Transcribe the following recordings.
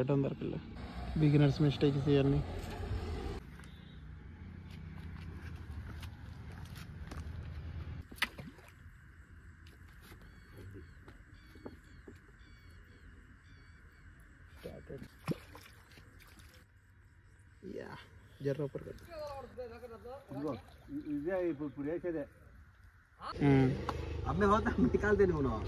Item దొరకలే beginners mistakes ఇవన్నీ. జర్ర ఇదే ఇప్పుడు వేసేదే అమ్మే పోతా నికాల్తే నువ్వు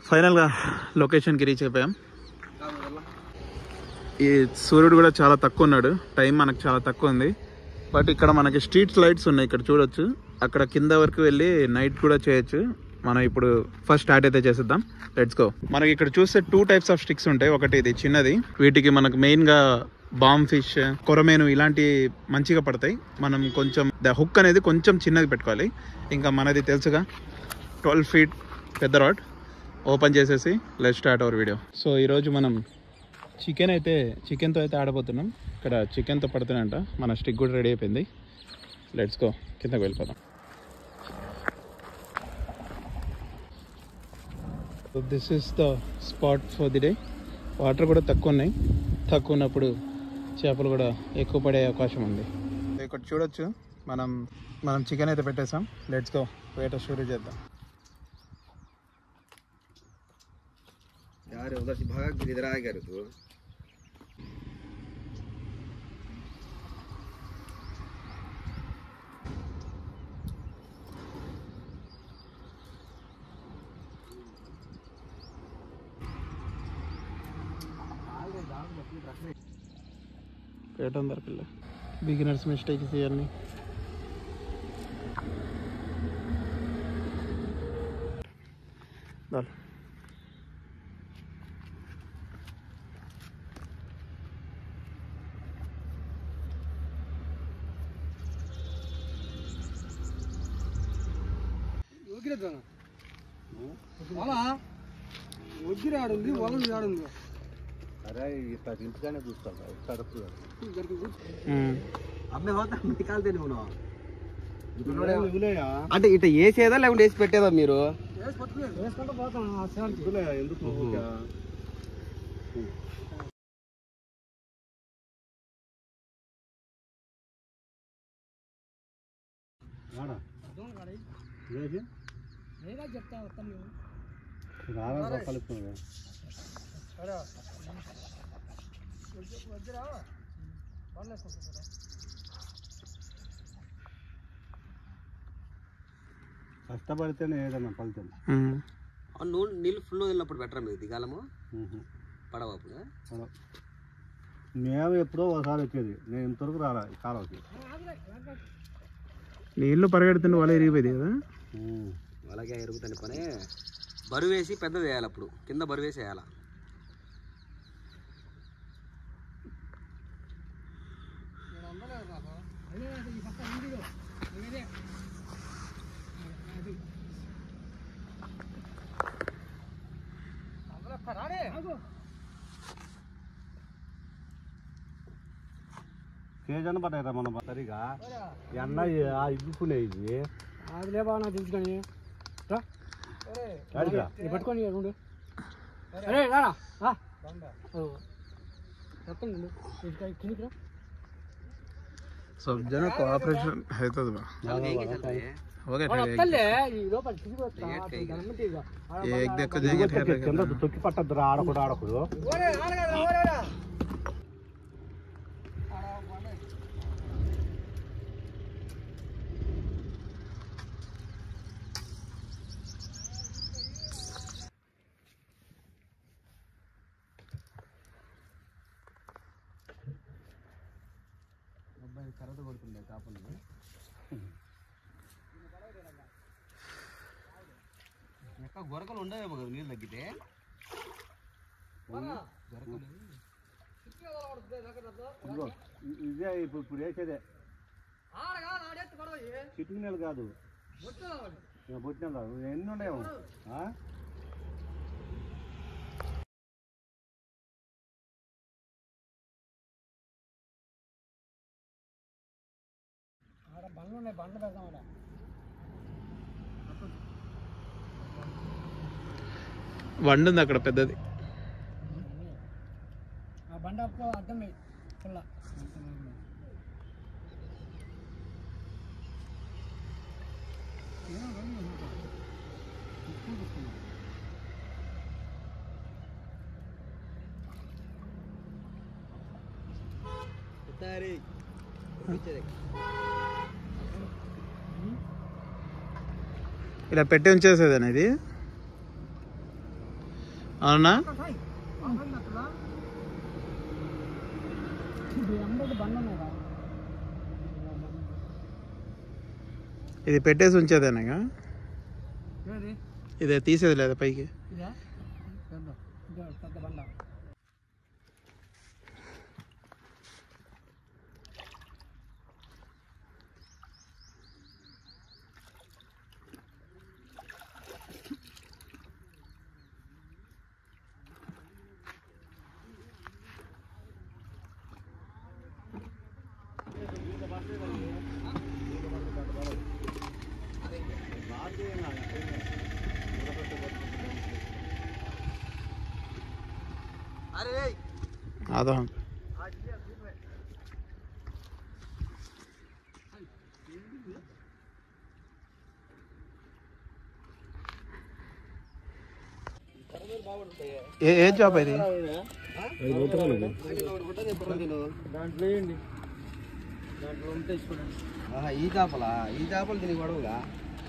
ఫైనల్గా లొకేషన్కి రీచ్ అయిపోయాం. ఈ సూర్యుడు కూడా చాలా తక్కువ ఉన్నాడు, టైం మనకు చాలా తక్కువ ఉంది. బట్ ఇక్కడ మనకి స్ట్రీట్ లైట్స్ ఉన్నాయి, ఇక్కడ చూడొచ్చు. అక్కడ కింద వరకు వెళ్ళి నైట్ కూడా చేయొచ్చు. మనం ఇప్పుడు ఫస్ట్ స్టార్ట్ అయితే చేసేద్దాం. Let's go. మనకి ఇక్కడ చూస్తే 2 టైప్స్ ఆఫ్ స్టిక్స్ ఉంటాయి. ఒకటి ఇది చిన్నది, వీటికి మనకు మెయిన్గా బామ్ ఫిష్, కొరమేను ఇలాంటి మంచిగా పడతాయి. మనం కొంచెం హుక్ అనేది కొంచెం చిన్నది పెట్టుకోవాలి. ఇంకా మనది తెలుసుగా 12 feet పెద్ద రాడ్. ఓపెన్ చేసేసి let's start our video. So ఈరోజు మనం చికెన్తో అయితే ఆడబోతున్నాం. ఇక్కడ చికెన్తో పడుతున్నాయంట. మన స్టిక్ కూడా రెడీ అయిపోయింది. లెట్స్ గో, కిందకు వెళ్ళిపోదాం. So this is the spot for the day. Water కూడా తక్కువ ఉన్నాయి, తక్కువ ఉన్నప్పుడు చేపలు కూడా ఎక్కువ పడే అవకాశం ఉంది. ఇక్కడ చూడొచ్చు, మనం చికెన్ అయితే పెట్టేసాం. లెట్స్ గో, వేట షురూ చేద్దాం. यार उधर से भाग फिर इधर आएगा रे तू ఏటం దొరకలే బిగినర్స్ మిస్టేక్స్ ఇవన్నీ. వగ్గిరాడుంది వలలు ఆడుంది. అరే ఇంటికానే చూస్తాను అమ్మే పోతా నికాల్తే నువ్వు అంటే ఇట్లా వేసేదా లేకుంటే వేసి పెట్టేదా మీరు? ఎందుకు చెప్తా కలుపుతున్నా కష్టపడితేనే ఏదన్నా ఫలితం. నీళ్ళు ఫుల్ వదిలినప్పుడు బెటర్ మీరు దిగాలము పడవ అప్పుడు. మేము ఎప్పుడో ఒకసారి వచ్చేది, నేను ఇంతవరకు రాలా కాలవకి. నీళ్ళు పరిగెడుతుండే వల ఇరిగిపోయింది కదా. అలాగే ఎరుగుతాను పని. బరువు వేసి పెద్దది వేయాలి, అప్పుడు కింద బరువు వేసి వేయాలి. కేజన్ పట్టాయిరా మనం సరిగా ఎండ ఇగ్గుకునే ఇది అదిలే బాగా తెలుసుకొని పట్టుకొని सब जना कोऑपरेशन है तो एक देखो जाएंगे తొక్కి పట్టద్దు ఆడకూడదు ఆడకూడదు. కరెంట్ కొడుతుండే కాపలు ఎక్క గొరకలు ఉండవేమో కదా నీళ్ళు తగ్గితే. ఇదే ఇప్పుడు వేసేదే చిట్టుకు నీళ్ళు కాదు, బొట్టిన కాదు. ఎన్ని ఉన్నాయేమో వండు ఉంది అక్కడ పెద్దది. ఇలా పెట్టి ఉంచేసేదేనా ఇది? అవునా? ఇది పెట్టేసి ఉంచేదేనా? ఇదే తీసేది లేదా పైకి? आधा ఏ జాబ్ ఇది? ఈ చేపలా? ఈ చేపలు దీనికి పడవుగా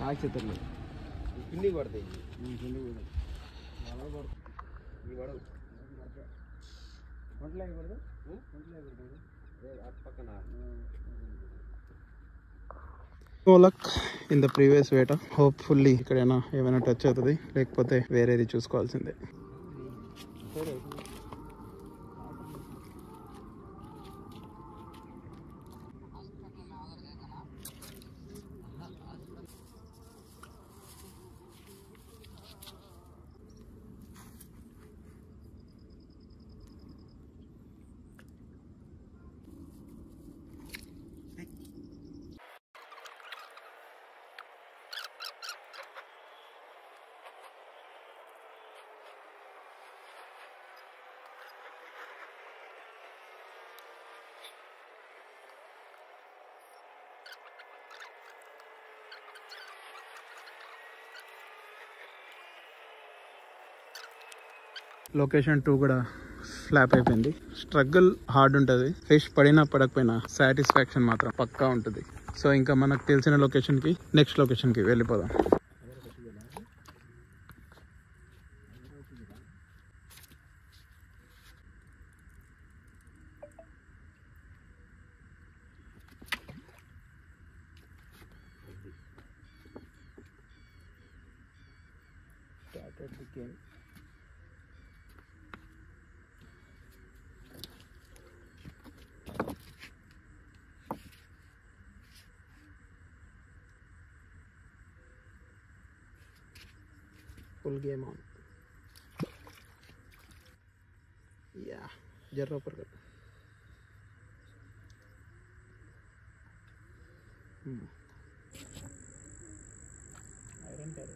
ఆక్షితలు పిండి పడతాయి. లక్ ఇన్ ద ప్రీవియస్ వేట. హోప్ఫుల్లీ ఇక్కడైనా ఏమైనా టచ్ అవుతుంది, లేకపోతే వేరేది చూసుకోవాల్సిందే. లొకేషన్ 2 కూడా ఫ్లాప్ అయిపోయింది. స్ట్రగుల్ హార్డ్ ఉంటుంది, ఫిష్ పడినా పడకపోయినా సాటిస్ఫాక్షన్ మాత్రం పక్కా ఉంటుంది. సో ఇంకా మనకు తెలిసిన లొకేషన్కి, నెక్స్ట్ లొకేషన్కి వెళ్ళిపోదాం. Full game on. Yeah, जरा ऊपर कर. आयरन कर.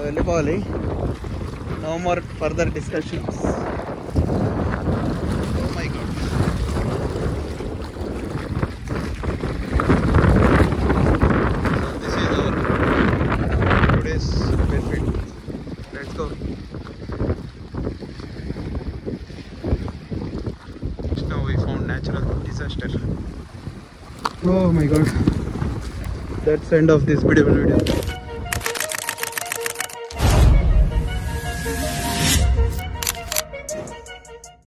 వెళ్ళిపోవాలి. No more further discussions. Oh my God. This is our today's benefit. Let's go. Now we found natural disaster. Oh my god. That's the end of this beautiful video.